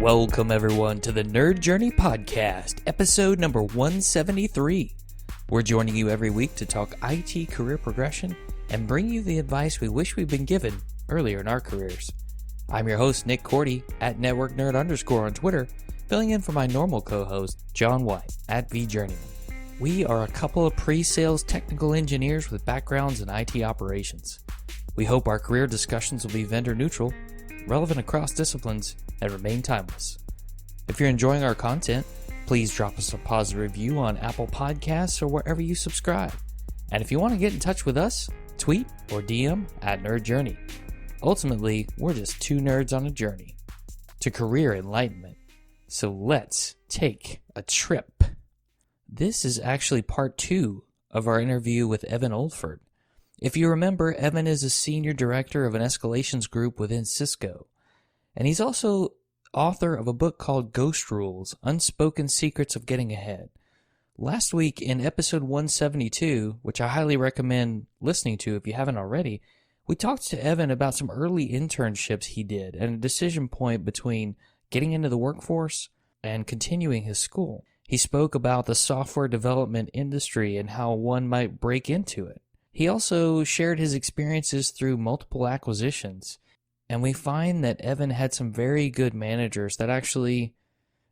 Welcome, everyone, to the Nerd Journey Podcast, episode number 173. We're joining you every week to talk IT career progression and bring you the advice we wish we'd been given earlier in our careers. I'm your host, Nick Cordy, at NetworkNerd_ on Twitter, filling in for my normal co-host, John White, at VJourneyman. We are a couple of pre-sales technical engineers with backgrounds in IT operations. We hope our career discussions will be vendor neutral, relevant across disciplines, and remain timeless. If you're enjoying our content, please drop us a positive review on Apple Podcasts or wherever you subscribe. And if you want to get in touch with us, tweet or DM at Nerd Journey. Ultimately, we're just two nerds on a journey to career enlightenment. So let's take a trip. This is actually part 2 of our interview with Evan Oldford. If you remember, Evan is a senior director of an escalations group within Cisco. And he's also author of a book called Ghost Rules, Unspoken Secrets of Getting Ahead. Last week in episode 172, which I highly recommend listening to if you haven't already, we talked to Evan about some early internships he did and a decision point between getting into the workforce and continuing his school. He spoke about the software development industry and how one might break into it. He also shared his experiences through multiple acquisitions, and we find that Evan had some very good managers that actually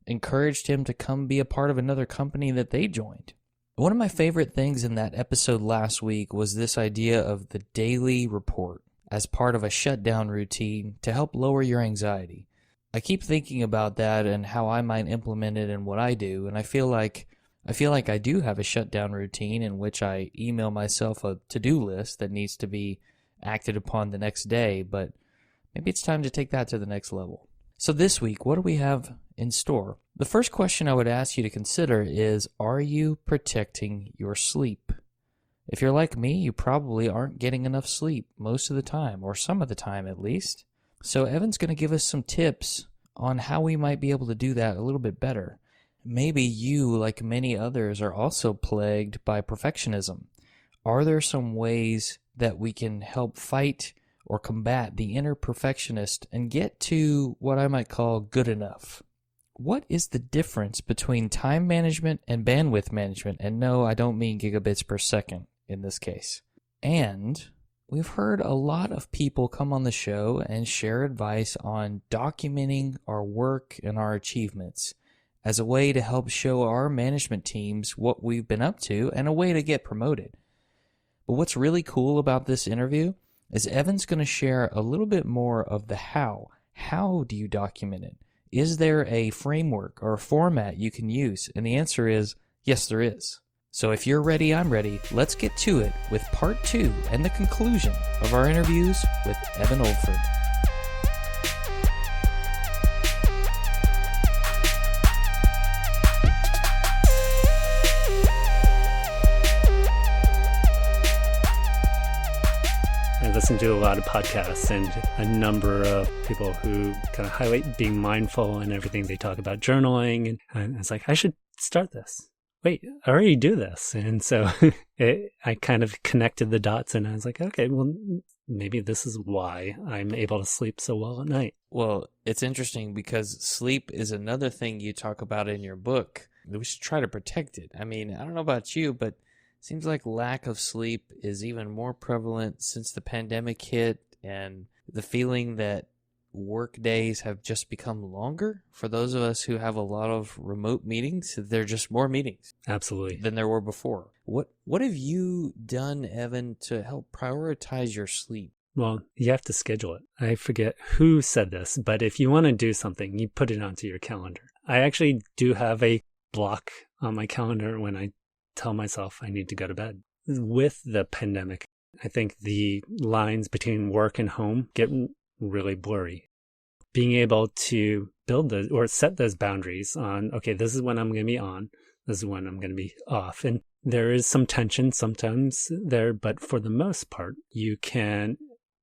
encouraged him to come be a part of another company that they joined. One of my favorite things in that episode last week was this idea of the daily report as part of a shutdown routine to help lower your anxiety. I keep thinking about that and how I might implement it in what I do, and I feel like I do have a shutdown routine in which I email myself a to-do list that needs to be acted upon the next day, but maybe it's time to take that to the next level. So this week, what do we have in store? The first question I would ask you to consider is, are you protecting your sleep? If you're like me, you probably aren't getting enough sleep most of the time, or some of the time at least. So Evan's going to give us some tips on how we might be able to do that a little bit better. Maybe you, like many others, are also plagued by perfectionism. Are there some ways that we can help fight or combat the inner perfectionist and get to what I might call good enough? What is the difference between time management and bandwidth management? And no, I don't mean gigabits per second in this case. And we've heard a lot of people come on the show and share advice on documenting our work and our achievements as a way to help show our management teams what we've been up to and a way to get promoted. But what's really cool about this interview is Evan's going to share a little bit more of the how. How do you document it? Is there a framework or a format you can use? And the answer is yes, there is. So if you're ready, I'm ready. Let's get to it with part 2 and the conclusion of our interviews with Evan Oldford. I listen to a lot of podcasts and a number of people who kind of highlight being mindful and everything. They talk about journaling, and it's like, I should start this. Wait, I already do this. And so I kind of connected the dots, and I was like, okay, well, maybe this is why I'm able to sleep so well at night. Well, it's interesting because sleep is another thing you talk about in your book. We should try to protect it. I mean, I don't know about you, but seems like lack of sleep is even more prevalent since the pandemic hit, and the feeling that workdays have just become longer. For those of us who have a lot of remote meetings, there are just more meetings. Absolutely. Than there were before. What have you done, Evan, to help prioritize your sleep? Well, you have to schedule it. I forget who said this, but if you want to do something, you put it onto your calendar. I actually do have a block on my calendar when I tell myself I need to go to bed. With the pandemic, I think the lines between work and home get really blurry. Being able to build those or set those boundaries on, okay, this is when I'm going to be on, this is when I'm going to be off. And there is some tension sometimes there, but for the most part, you can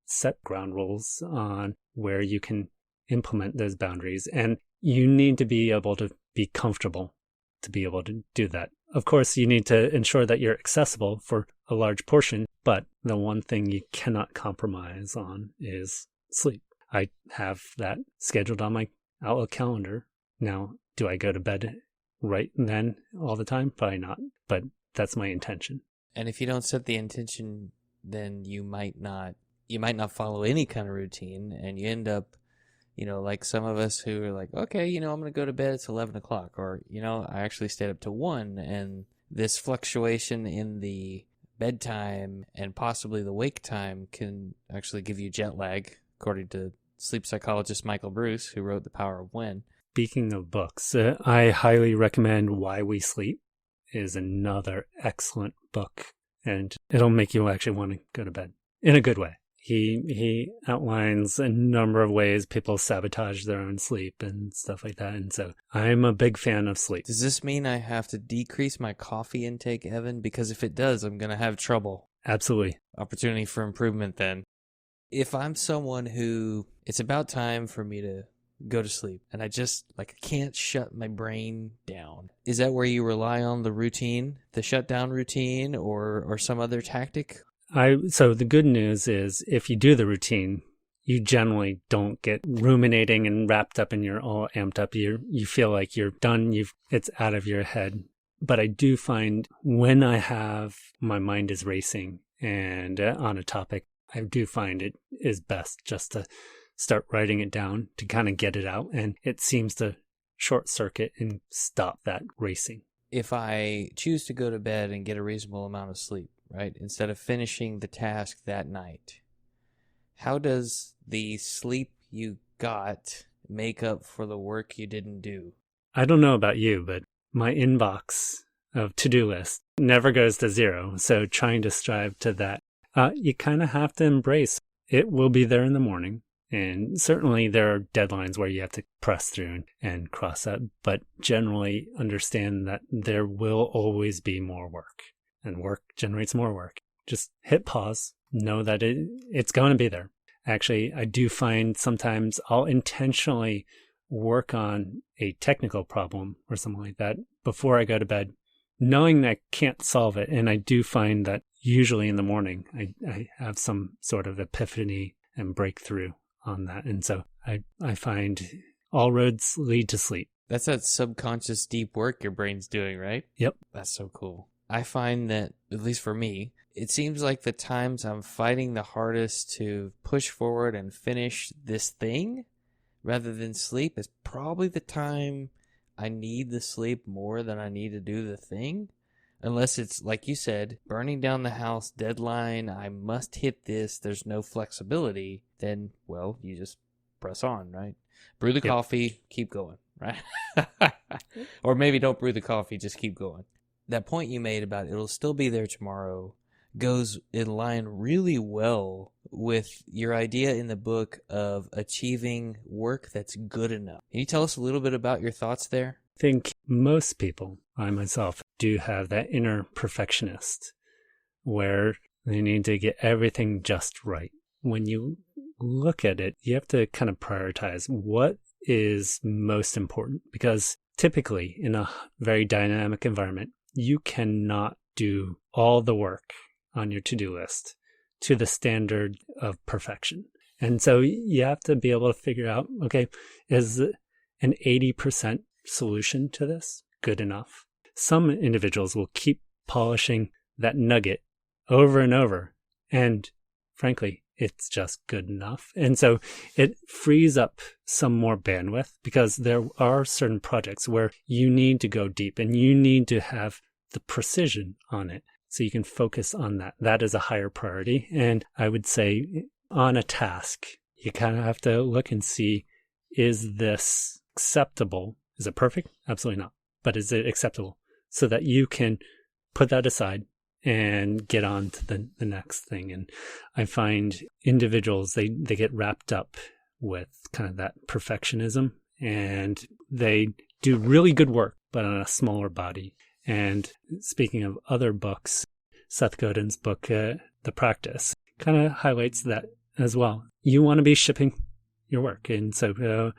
set ground rules on where you can implement those boundaries. And you need to be able to be comfortable to be able to do that. Of course, you need to ensure that you're accessible for a large portion, but the one thing you cannot compromise on is sleep. I have that scheduled on my Outlook calendar. Now, do I go to bed right then all the time? Probably not, but that's my intention. And if you don't set the intention, then you might not follow any kind of routine, and you end up, like some of us who are like, okay, I'm going to go to bed, it's 11 o'clock, or, I actually stayed up to 1, and this fluctuation in the bedtime and possibly the wake time can actually give you jet lag, according to sleep psychologist Michael Bruce, who wrote The Power of When. Speaking of books, I highly recommend Why We Sleep is another excellent book, and it'll make you actually want to go to bed in a good way. He outlines a number of ways people sabotage their own sleep and stuff like that, and so I'm a big fan of sleep. Does this mean I have to decrease my coffee intake, Evan? Because if it does, I'm going to have trouble. Absolutely. Opportunity for improvement then. If I'm someone who it's about time for me to go to sleep and I just I can't shut my brain down, is that where you rely on the routine, the shutdown routine, or some other tactic? So the good news is if you do the routine, you generally don't get ruminating and wrapped up and you're all amped up. You feel like you're done. It's out of your head. But I do find when I have my mind is racing and on a topic, I do find it is best just to start writing it down to kind of get it out. And it seems to short circuit and stop that racing. If I choose to go to bed and get a reasonable amount of sleep, right, instead of finishing the task that night, how does the sleep you got make up for the work you didn't do? I don't know about you, but my inbox of to-do list never goes to zero. So trying to strive to that, you kind of have to embrace it will be there in the morning. And certainly there are deadlines where you have to press through and cross that, but generally understand that there will always be more work, and work generates more work. Just hit pause, know that it's going to be there. Actually, I do find sometimes I'll intentionally work on a technical problem or something like that before I go to bed, knowing that I can't solve it. And I do find that usually in the morning, I have some sort of epiphany and breakthrough on that. And so I find all roads lead to sleep. That's that subconscious deep work your brain's doing, right? Yep. That's so cool. I find that, at least for me, it seems like the times I'm fighting the hardest to push forward and finish this thing rather than sleep is probably the time I need the sleep more than I need to do the thing. Unless it's, like you said, burning down the house, deadline, I must hit this, there's no flexibility, then, well, you just press on, right? Brew the coffee, keep going, right? Or maybe don't brew the coffee, just keep going. That point you made about it'll still be there tomorrow goes in line really well with your idea in the book of achieving work that's good enough. Can you tell us a little bit about your thoughts there? I think most people, I myself, do have that inner perfectionist where they need to get everything just right. When you look at it, you have to kind of prioritize what is most important, because typically in a very dynamic environment, you cannot do all the work on your to-do list to the standard of perfection. And so you have to be able to figure out, okay, is an 80% solution to this good enough? Some individuals will keep polishing that nugget over and over, and frankly, it's just good enough. And so it frees up some more bandwidth, because there are certain projects where you need to go deep and you need to have the precision on it so you can focus on that. That is a higher priority. And I would say on a task, you kind of have to look and see, is this acceptable? Is it perfect? Absolutely not. But is it acceptable? So that you can put that aside and get on to the next thing. And I find individuals, they get wrapped up with kind of that perfectionism, and they do really good work, but on a smaller body. And speaking of other books, Seth Godin's book, The Practice, kind of highlights that as well. You want to be shipping your work, and so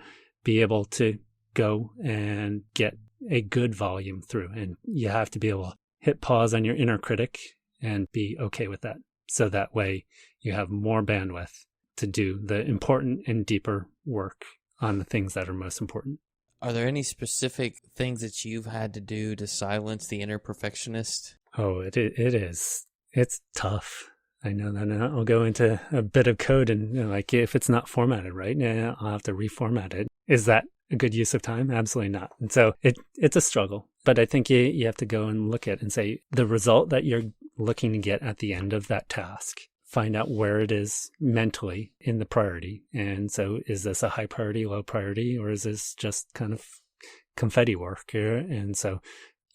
be able to go and get a good volume through. And you have to be able to hit pause on your inner critic and be okay with that. So that way you have more bandwidth to do the important and deeper work on the things that are most important. Are there any specific things that you've had to do to silence the inner perfectionist? Oh, it is. It's tough. I know that. I'll go into a bit of code and like if it's not formatted right, I'll have to reformat it. Is that a good use of time? Absolutely not. And so it's a struggle. But I think you have to go and look at and say the result that you're looking to get at the end of that task. Find out where it is mentally in the priority. And so is this a high priority, low priority, or is this just kind of confetti work here? And so,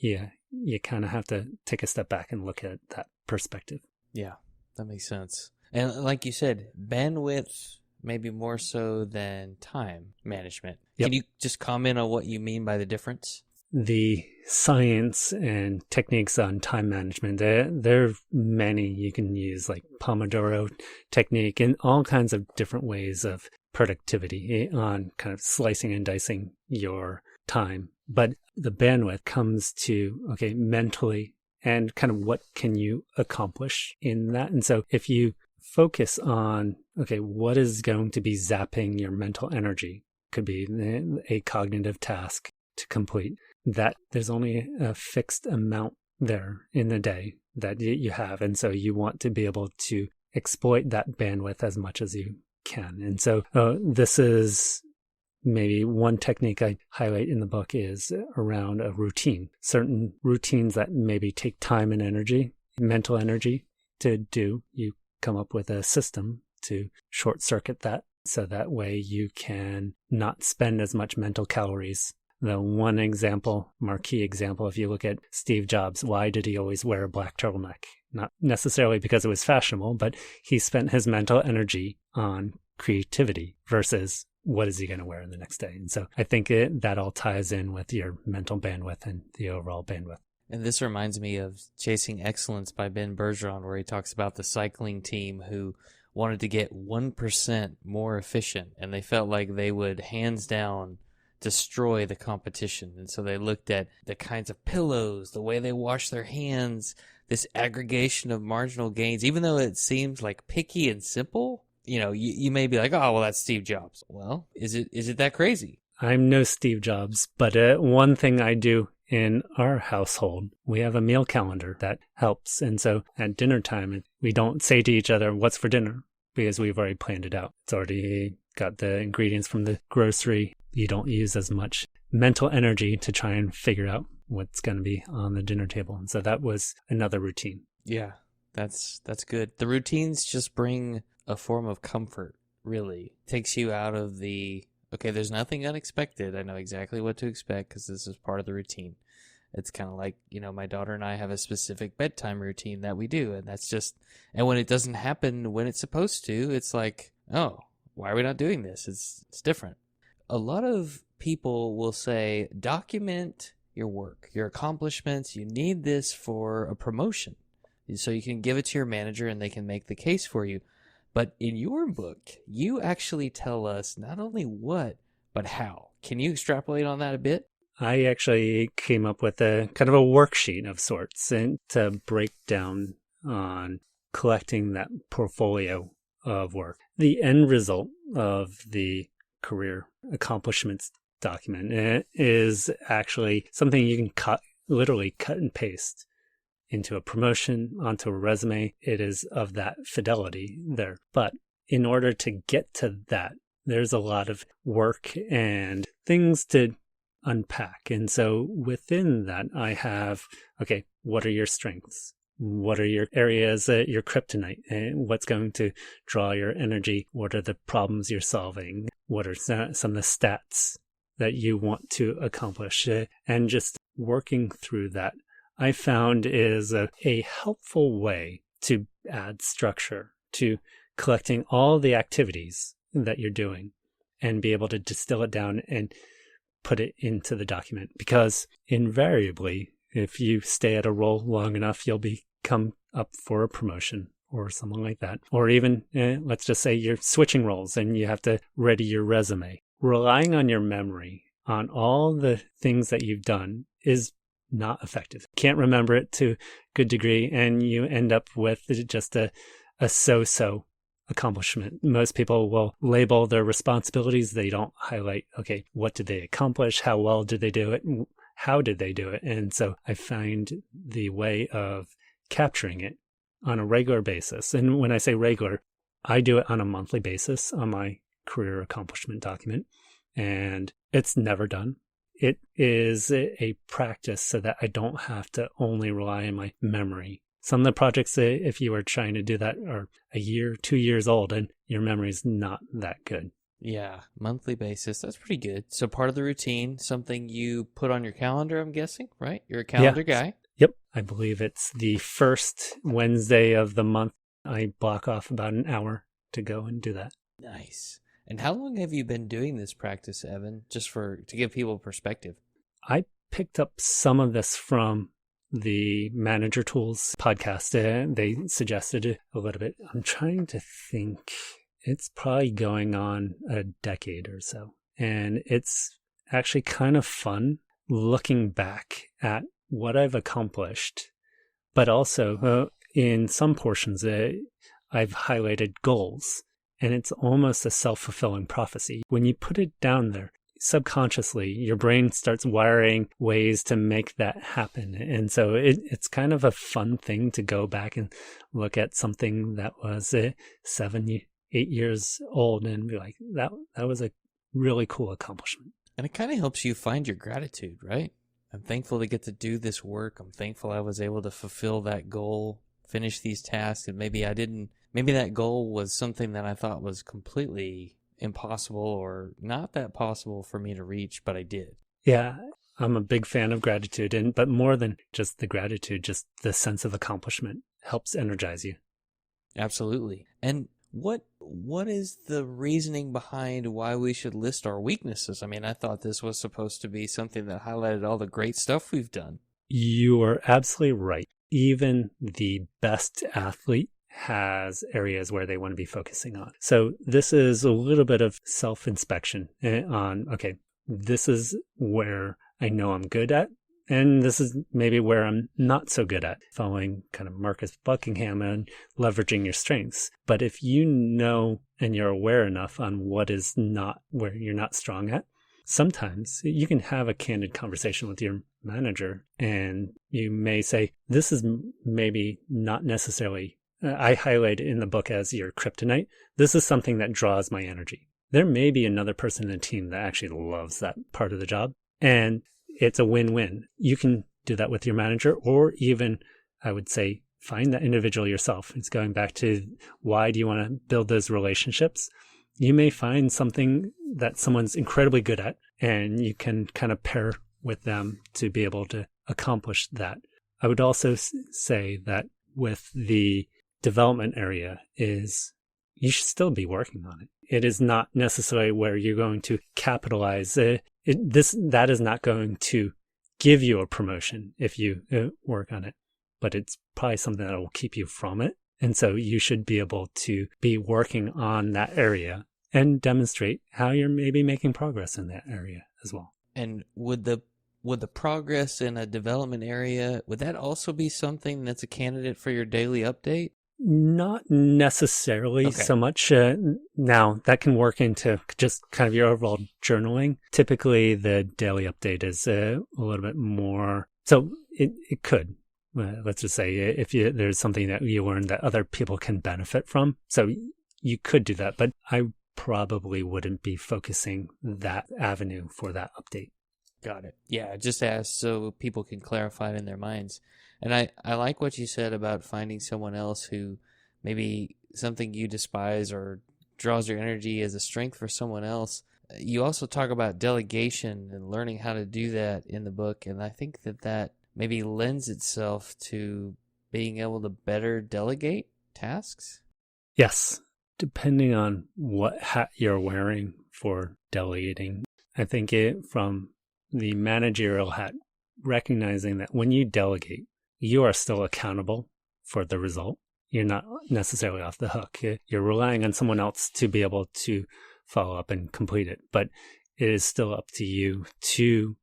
yeah, you kind of have to take a step back and look at that perspective. Yeah, that makes sense. And like you said, bandwidth maybe more so than time management. Yep. Can you just comment on what you mean by the difference? The science and techniques on time management, there are many you can use, like Pomodoro technique and all kinds of different ways of productivity on kind of slicing and dicing your time. But the bandwidth comes to, okay, mentally and kind of what can you accomplish in that. And so if you focus on, okay, what is going to be zapping your mental energy, could be a cognitive task to complete, that there's only a fixed amount there in the day that you have. And so you want to be able to exploit that bandwidth as much as you can. And so this is maybe one technique I highlight in the book is around a routine. Certain routines that maybe take time and energy, mental energy to do, you come up with a system to short circuit that. So that way you can not spend as much mental calories. The one example, marquee example, if you look at Steve Jobs, why did he always wear a black turtleneck? Not necessarily because it was fashionable, but he spent his mental energy on creativity versus what is he going to wear the next day. And so I think that all ties in with your mental bandwidth and the overall bandwidth. And this reminds me of Chasing Excellence by Ben Bergeron, where he talks about the cycling team who wanted to get 1% more efficient, and they felt like they would hands down destroy the competition. And so they looked at the kinds of pillows, the way they wash their hands, this aggregation of marginal gains. Even though it seems like picky and simple, you may be like, oh, well, that's Steve Jobs. Well, is it that crazy? I'm no Steve Jobs, but one thing I do in our household, we have a meal calendar that helps. And so at dinner time, we don't say to each other, what's for dinner? Because we've already planned it out. It's already got the ingredients from the grocery. You don't use as much mental energy to try and figure out what's going to be on the dinner table. And so that was another routine. Yeah, that's good. The routines just bring a form of comfort, really. Takes you out of the, okay, there's nothing unexpected. I know exactly what to expect because this is part of the routine. It's kind of like, my daughter and I have a specific bedtime routine that we do. And that's just, and when it doesn't happen when it's supposed to, it's like, oh, why are we not doing this? It's different. A lot of people will say, document your work, your accomplishments. You need this for a promotion. So you can give it to your manager and they can make the case for you. But in your book, you actually tell us not only what, but how. Can you extrapolate on that a bit? I actually came up with a kind of a worksheet of sorts and to break down on collecting that portfolio of work. The end result of the career accomplishments document is actually something you can literally cut and paste into a promotion, onto a resume. It is of that fidelity there. But in order to get to that, there's a lot of work and things to unpack. And so within that, I have, okay, what are your strengths? What are your areas, your kryptonite? And what's going to draw your energy? What are the problems you're solving? What are some of the stats that you want to accomplish? And just working through that, I found is a helpful way to add structure to collecting all the activities that you're doing and be able to distill it down and put it into the document. Because invariably, if you stay at a role long enough, you'll come up for a promotion or something like that. Or even, let's just say you're switching roles and you have to ready your resume. Relying on your memory on all the things that you've done is not effective. Can't remember it to a good degree, and you end up with just a so-so accomplishment. Most people will label their responsibilities. They don't highlight, okay, what did they accomplish? How well did they do it? How did they do it? And so I find the way of capturing it on a regular basis. And when I say regular, I do it on a monthly basis on my career accomplishment document, and it's never done. It is a practice so that I don't have to only rely on my memory. Some of the projects, if you are trying to do that, are a year, 2 years old, and your memory is not that good. Yeah, monthly basis. That's pretty good. So part of the routine, something you put on your calendar, I'm guessing, right? You're a calendar guy. Yep. I believe it's the first Wednesday of the month. I block off about an hour to go and do that. Nice. And how long have you been doing this practice, Evan? Just to give people perspective. I picked up some of this from the Manager Tools podcast. They suggested it a little bit. I'm trying to think. It's probably going on a decade or so. And it's actually kind of fun looking back at what I've accomplished, but also in some portions, I've highlighted goals. And it's almost a self-fulfilling prophecy. When you put it down there, subconsciously, your brain starts wiring ways to make that happen. And so it's kind of a fun thing to go back and look at something that was 7, 8 years old and be like, that was a really cool accomplishment. And it kind of helps you find your gratitude, right? I'm thankful to get to do this work. I'm thankful I was able to fulfill that goal, finish these tasks, and maybe that goal was something that I thought was completely impossible or not that possible for me to reach, but I did. Yeah, I'm a big fan of gratitude, but more than just the gratitude, just the sense of accomplishment helps energize you. Absolutely. And what is the reasoning behind why we should list our weaknesses? I mean, I thought this was supposed to be something that highlighted all the great stuff we've done. You are absolutely right. Even the best athlete has areas where they want to be focusing on. So this is a little bit of self-inspection on, okay, this is where I know I'm good at, and this is maybe where I'm not so good at, following kind of Marcus Buckingham and leveraging your strengths. But if you know and you're aware enough on what is not where you're not strong at, sometimes you can have a candid conversation with your manager, and you may say, this is maybe not necessarily I highlight it in the book as your kryptonite. This is something that draws my energy. There may be another person in the team that actually loves that part of the job, and it's a win-win. You can do that with your manager, or even, I would say, find that individual yourself. It's going back to why do you want to build those relationships? You may find something that someone's incredibly good at, and you can kind of pair with them to be able to accomplish that. I would also say that with the development area is you should still be working on it. It is not necessarily where you're going to capitalize. That is not going to give you a promotion if you work on it, but it's probably something that will keep you from it. And so you should be able to be working on that area and demonstrate how you're maybe making progress in that area as well. And would the progress in a development area, would that also be something that's a candidate for your daily update? Not necessarily so much. Now, that can work into just kind of your overall journaling. Typically, the daily update is a little bit more. So it could. Let's just say if there's something that you learn that other people can benefit from. So you could do that, but I probably wouldn't be focusing that avenue for that update. Got it. Yeah, just ask so people can clarify it in their minds. And I like what you said about finding someone else who maybe something you despise or draws your energy as a strength for someone else. You also talk about delegation and learning how to do that in the book. And I think that maybe lends itself to being able to better delegate tasks. Yes, depending on what hat you're wearing for delegating. I think from the managerial hat, recognizing that when you delegate, you are still accountable for the result. You're not necessarily off the hook. You're relying on someone else to be able to follow up and complete it. But it is still up to you to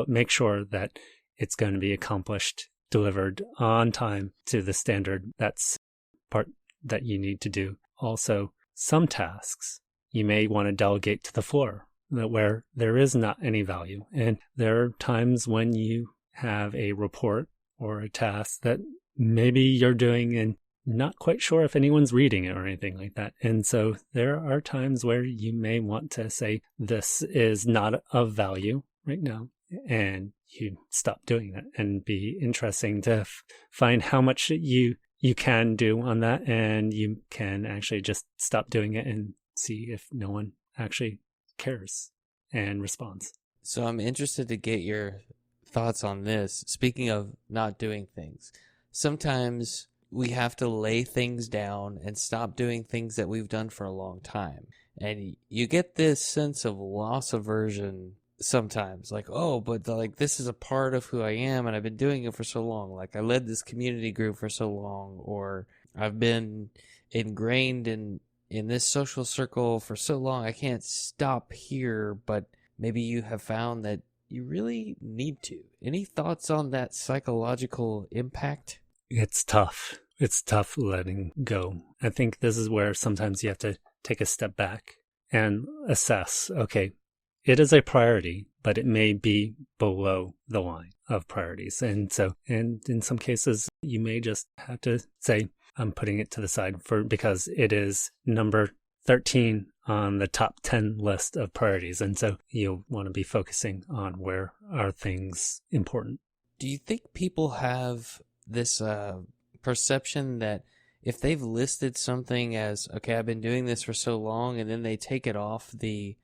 make sure that it's going to be accomplished, delivered on time to the standard. That's part that you need to do. also some tasks you may want to delegate to the floor where there is not any value. And there are times when you have a report or a task that maybe you're doing and not quite sure if anyone's reading it or anything like that. And so there are times where you may want to say, this is not of value right now. And you stop doing that, and be interesting to find how much you can do on that. And you can actually just stop doing it and see if no one actually cares and responds. So I'm interested to get your thoughts on this. Speaking of not doing things, sometimes we have to lay things down and stop doing things that we've done for a long time. And you get this sense of loss aversion sometimes, like, oh, but like this is a part of who I am and I've been doing it for so long. Like I led this community group for so long, or I've been ingrained in this social circle for so long, I can't stop here. But maybe you have found that you really need to. Any thoughts on that psychological impact? It's tough. It's tough letting go. I think this is where sometimes you have to take a step back and assess, okay, it is a priority, but it may be below the line of priorities. And in some cases, you may just have to say, I'm putting it to the side because it is number 13 on the top 10 list of priorities. And so you'll want to be focusing on where are things important. Do you think people have this perception that if they've listed something as, okay, I've been doing this for so long, and then they take it off the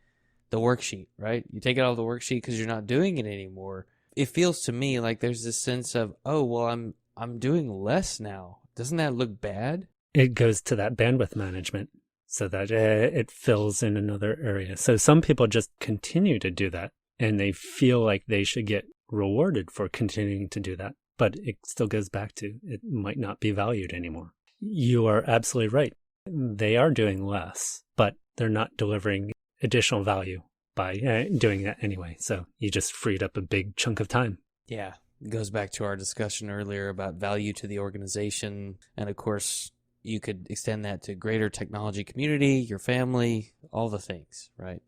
worksheet, right? You take it off the worksheet because you're not doing it anymore. It feels to me like there's this sense of, oh, well, I'm doing less now. Doesn't that look bad? It goes to that bandwidth management so that it fills in another area. So some people just continue to do that, and they feel like they should get rewarded for continuing to do that. But it still goes back to it might not be valued anymore. You are absolutely right. They are doing less, but they're not delivering additional value by doing that anyway. So you just freed up a big chunk of time. Yeah. It goes back to our discussion earlier about value to the organization. And of course, you could extend that to greater technology community, your family, all the things, right?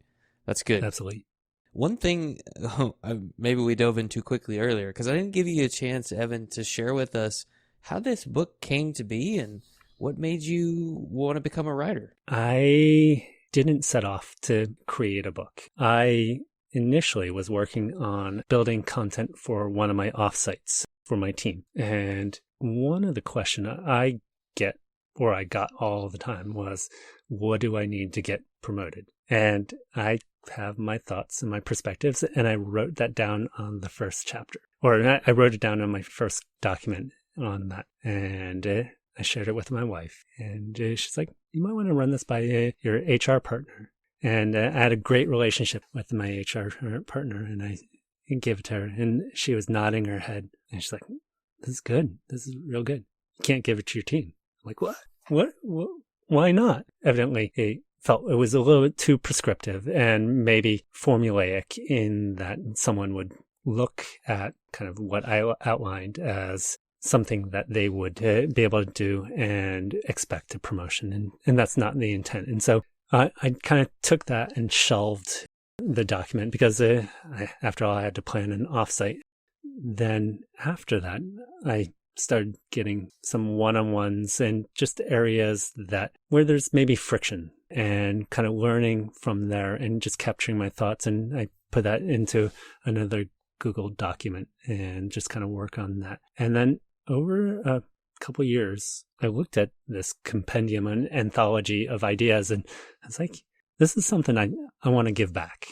That's good. Absolutely. One thing, maybe we dove in too quickly earlier, because I didn't give you a chance, Evan, to share with us how this book came to be and what made you want to become a writer. I didn't set off to create a book. I initially was working on building content for one of my offsites for my team. And one of the questions I got all the time was, what do I need to get promoted? And I have my thoughts and my perspectives, and I wrote that down on the first chapter. Or I wrote it down on my first document on that. And I shared it with my wife. And she's like, you might want to run this by your HR partner. And I had a great relationship with my HR partner, and I gave it to her. And she was nodding her head. And she's like, this is good. This is real good. You can't give it to your team. I'm like, what? Why not? Evidently, he felt it was a little bit too prescriptive and maybe formulaic in that someone would look at kind of what I outlined as something that they would be able to do and expect a promotion. And that's not the intent. And so I kind of took that and shelved the document because after all, I had to plan an offsite. Then after that, I started getting some one-on-ones and just areas where there's maybe friction, and kind of learning from there and just capturing my thoughts. And I put that into another Google document and just kind of work on that. And then over a couple of years, I looked at this compendium and anthology of ideas, and I was like, this is something I want to give back.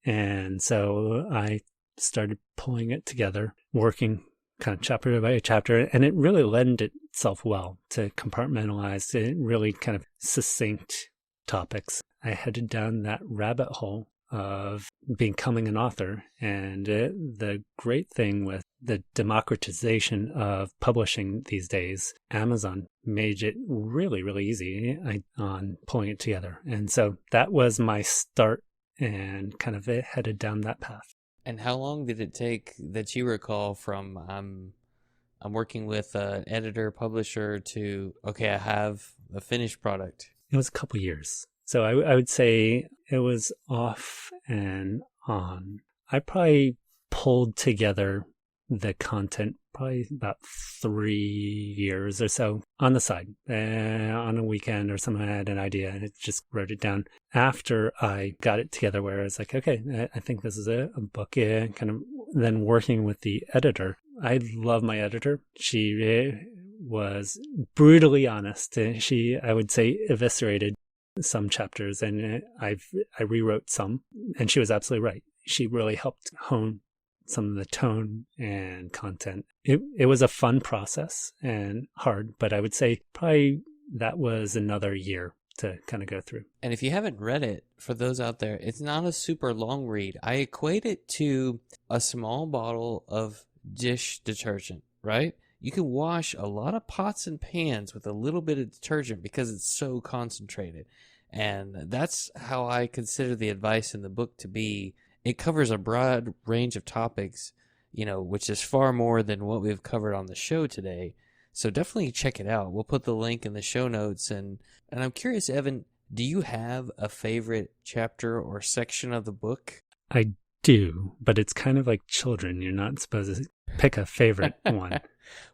And so I started pulling it together, working kind of chapter by chapter, and it really lent itself well to compartmentalize really kind of succinct topics. I headed down that rabbit hole of becoming an author, and the great thing with the democratization of publishing these days, Amazon made it really, really easy on pulling it together. And so that was my start, and kind of headed down that path. And how long did it take that you recall from I'm working with an editor, publisher to, okay, I have a finished product? It was a couple years. So I would say it was off and on. I probably pulled together the content probably about 3 years or so on the side. On a weekend or something, I had an idea and it just wrote it down. After I got it together where I was like, okay, I think this is a book, kind of then working with the editor. I love my editor. She was brutally honest. She, I would say, eviscerated some chapters, and I rewrote some, and she was absolutely right. She really helped hone some of the tone and content. It was a fun process and hard, but I would say probably that was another year to kind of go through. And if you haven't read it, for those out there, it's not a super long read. I equate it to a small bottle of dish detergent, right? You can wash a lot of pots and pans with a little bit of detergent because it's so concentrated. And that's how I consider the advice in the book to be. It covers a broad range of topics, which is far more than what we've covered on the show today. So definitely check it out. We'll put the link in the show notes. And I'm curious, Evan, do you have a favorite chapter or section of the book? I do, but it's kind of like children. You're not supposed to pick a favorite one.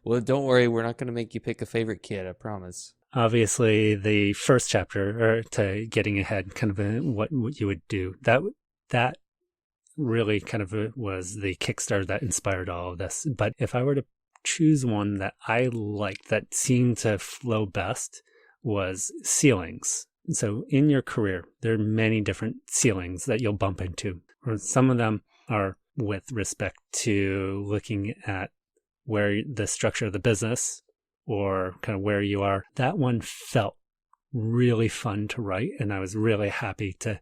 Well, don't worry. We're not going to make you pick a favorite kid, I promise. Obviously, the first chapter, or to getting ahead, kind of what you would do, that really kind of was the kickstart that inspired all of this. But if I were to choose one that I liked that seemed to flow best, was ceilings. So in your career, there are many different ceilings that you'll bump into. Or some of them are with respect to looking at where the structure of the business or kind of where you are. That one felt really fun to write, and I was really happy to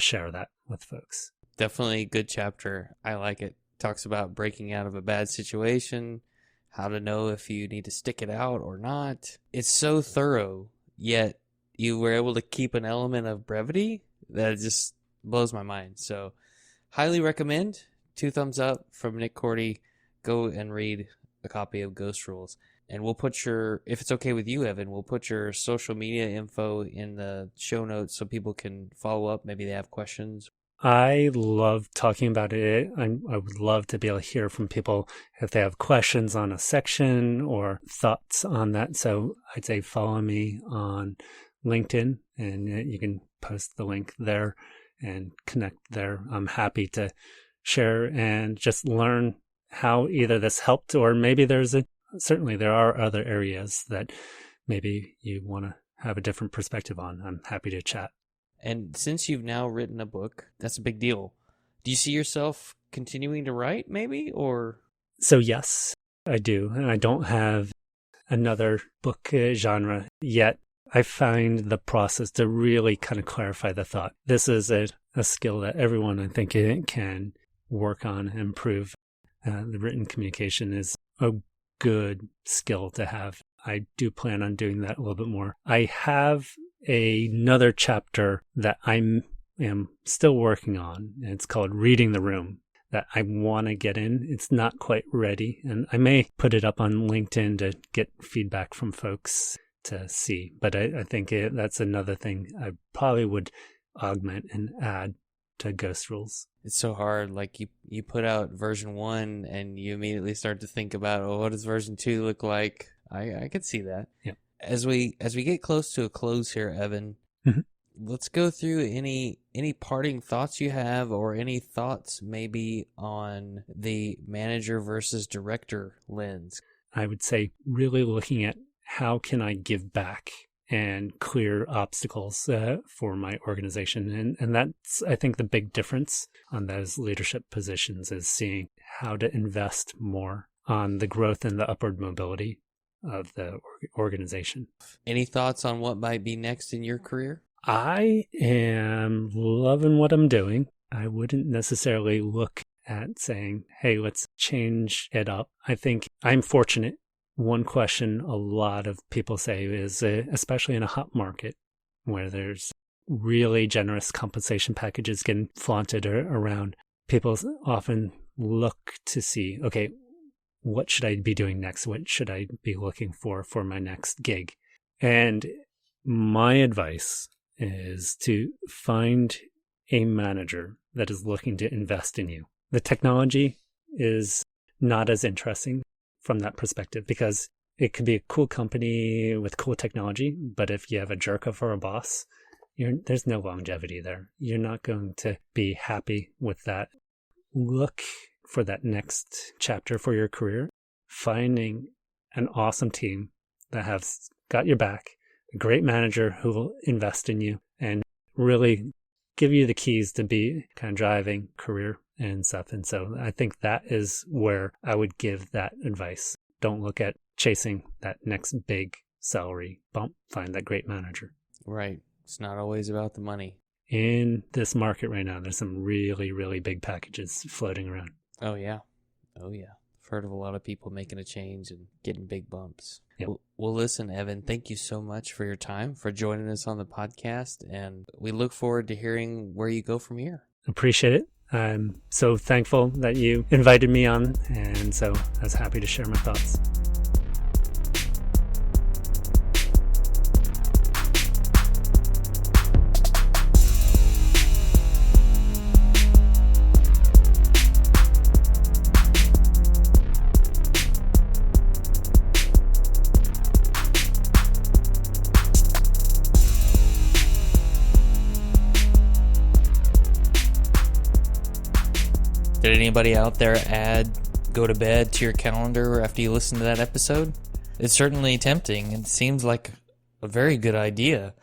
share that with folks. Definitely a good chapter. I like it. Talks about breaking out of a bad situation, how to know if you need to stick it out or not. It's so thorough, yet you were able to keep an element of brevity that just blows my mind. So highly recommend. 2 thumbs up from Nick Cordy. Go and read a copy of Ghost Rules. And we'll put if it's okay with you, Evan, we'll put your social media info in the show notes so people can follow up. Maybe they have questions. I love talking about it. I would love to be able to hear from people if they have questions on a section or thoughts on that. So I'd say follow me on LinkedIn, and you can post the link there and connect there. I'm happy to share and just learn how either this helped, or maybe certainly there are other areas that maybe you want to have a different perspective on. I'm happy to chat. And since you've now written a book, that's a big deal. Do you see yourself continuing to write, maybe, or? So yes, I do. And I don't have another book genre yet. I find the process to really kind of clarify the thought. This is a skill that everyone, I think, can work on and improve. The written communication is a good skill to have. I do plan on doing that a little bit more. I have another chapter that I am still working on. It's called Reading the Room, that I want to get in. It's not quite ready, and I may put it up on LinkedIn to get feedback from folks to see. But I think that's another thing I probably would augment and add to Ghost Rules. It's so hard. Like you put out version 1 and you immediately start to think about, what does version 2 look like? I could see that. Yeah. As we get close to a close here, Evan, let's go through any parting thoughts you have, or any thoughts maybe on the manager versus director lens. I would say really looking at how can I give back and clear obstacles for my organization. And that's, I think, the big difference on those leadership positions is seeing how to invest more on the growth and the upward mobility of the organization. Any thoughts on what might be next in your career? I am loving what I'm doing. I wouldn't necessarily look at saying, hey, let's change it up. I think I'm fortunate. One question a lot of people say is, especially in a hot market where there's really generous compensation packages getting flaunted around, people often look to see, okay, what should I be doing next? What should I be looking for my next gig? And My advice is to find a manager that is looking to invest in you. The technology is not as interesting from that perspective because it could be a cool company with cool technology, but if you have a jerk of for a boss, there's no longevity there. You're not going to be happy with that. Look for that next chapter for your career, finding an awesome team that has got your back, a great manager who will invest in you and really give you the keys to be kind of driving career and stuff. And so I think that is where I would give that advice. Don't look at chasing that next big salary bump. Find that great manager. Right. It's not always about the money. In this market right now, there's some really, really big packages floating around. Oh, yeah. Oh, yeah. I've heard of a lot of people making a change and getting big bumps. Yep. Well, listen, Evan, thank you so much for your time, for joining us on the podcast, and we look forward to hearing where you go from here. Appreciate it. I'm so thankful that you invited me on, and so I was happy to share my thoughts. Did anybody out there add go to bed to your calendar after you listen to that episode? It's certainly tempting. It seems like a very good idea.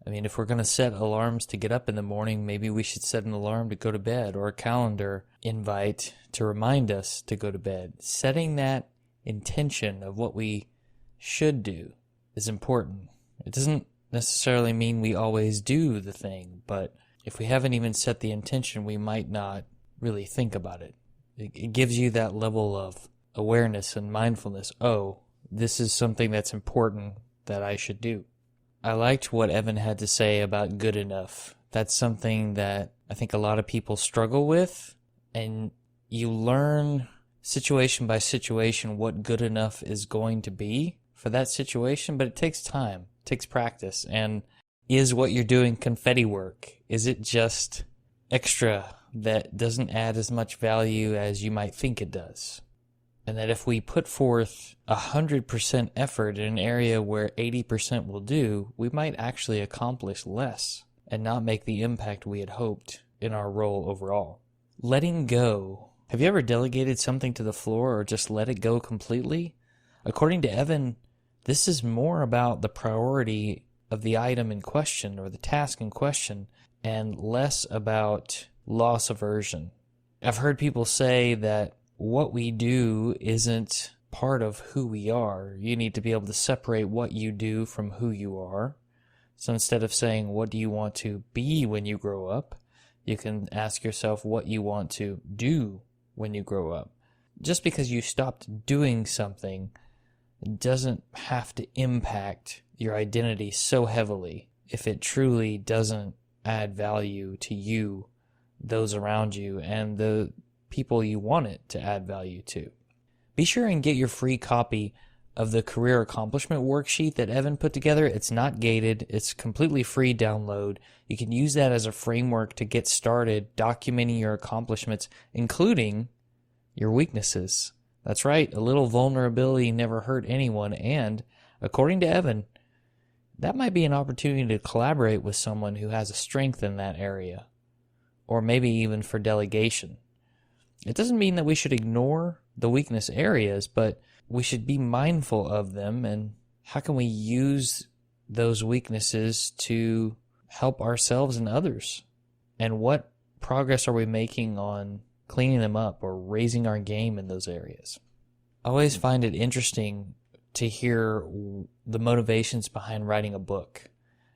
I mean, if we're going to set alarms to get up in the morning, maybe we should set an alarm to go to bed or a calendar invite to remind us to go to bed. Setting that intention of what we should do is important. It doesn't necessarily mean we always do the thing, but if we haven't even set the intention, we might not really think about it. It gives you that level of awareness and mindfulness. Oh, this is something that's important that I should do. I liked what Evan had to say about good enough. That's something that I think a lot of people struggle with, and you learn situation by situation what good enough is going to be for that situation, but it takes time, it takes practice. And is what you're doing confetti work? Is it just extra that doesn't add as much value as you might think it does? And that if we put forth 100% effort in an area where 80% will do, we might actually accomplish less and not make the impact we had hoped in our role overall. Letting go. Have you ever delegated something to the floor or just let it go completely? According to Evan, this is more about the priority of the item in question or the task in question and less about loss aversion. I've heard people say that what we do isn't part of who we are. You need to be able to separate what you do from who you are. So instead of saying, what do you want to be when you grow up? You can ask yourself what you want to do when you grow up. Just because you stopped doing something doesn't have to impact your identity so heavily if it truly doesn't add value to you, those around you, and the people you want it to add value to. Be sure and get your free copy of the career accomplishment worksheet that Evan put together. It's not gated. It's completely free download. You can use that as a framework to get started documenting your accomplishments, including your weaknesses. That's right. A little vulnerability never hurt anyone. And according to Evan, that might be an opportunity to collaborate with someone who has a strength in that area, or maybe even for delegation. It doesn't mean that we should ignore the weakness areas, but we should be mindful of them, and how can we use those weaknesses to help ourselves and others? And what progress are we making on cleaning them up or raising our game in those areas? I always find it interesting to hear the motivations behind writing a book.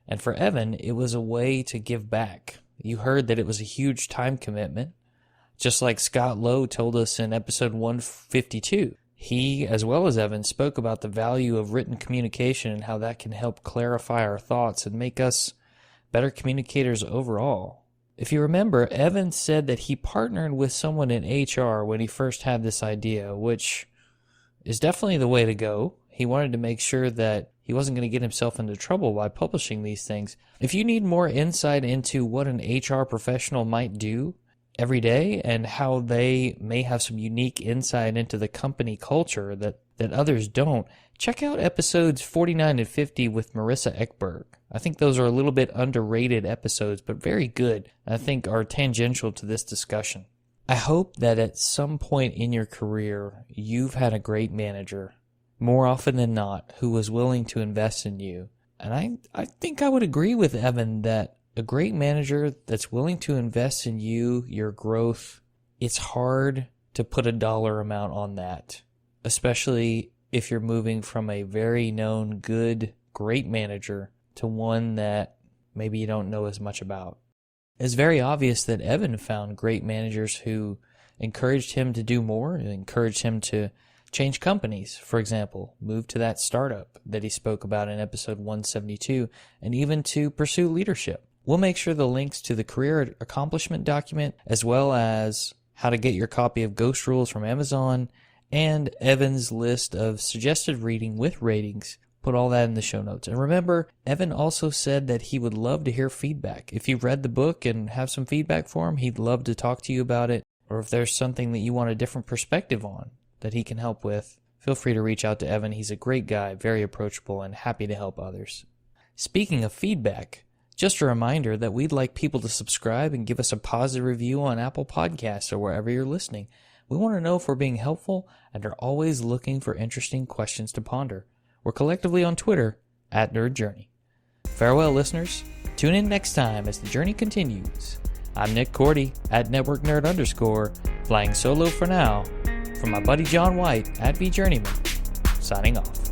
And for Evan, it was a way to give back. You heard that it was a huge time commitment, just like Scott Lowe told us in episode 152. He, as well as Evan, spoke about the value of written communication and how that can help clarify our thoughts and make us better communicators overall. If you remember, Evan said that he partnered with someone in HR when he first had this idea, which is definitely the way to go. He wanted to make sure that He wasn't going to get himself into trouble by publishing these things. If you need more insight into what an HR professional might do every day and how they may have some unique insight into the company culture that others don't, check out episodes 49 and 50 with Marissa Ekberg. I think those are a little bit underrated episodes, but very good. I think are tangential to this discussion. I hope that at some point in your career, you've had a great manager, more often than not, who was willing to invest in you. And I think I would agree with Evan that a great manager that's willing to invest in you, your growth, it's hard to put a dollar amount on that, especially if you're moving from a very known, good, great manager to one that maybe you don't know as much about. It's very obvious that Evan found great managers who encouraged him to do more, and encouraged him to change companies, for example, move to that startup that he spoke about in episode 172, and even to pursue leadership. We'll make sure the links to the career accomplishment document, as well as how to get your copy of Ghost Rules from Amazon, and Evan's list of suggested reading with ratings, put all that in the show notes. And remember, Evan also said that he would love to hear feedback. If you've read the book and have some feedback for him, he'd love to talk to you about it. Or if there's something that you want a different perspective on that he can help with, feel free to reach out to Evan. He's a great guy, very approachable, and happy to help others. Speaking of feedback, just a reminder that we'd like people to subscribe and give us a positive review on Apple Podcasts or wherever you're listening. We want to know if we're being helpful and are always looking for interesting questions to ponder. We're collectively on Twitter @NerdJourney. Farewell, listeners. Tune in next time as the journey continues. I'm Nick Cordy @NetworkNerd_, flying solo for now, from my buddy John White @VJourneyman, signing off.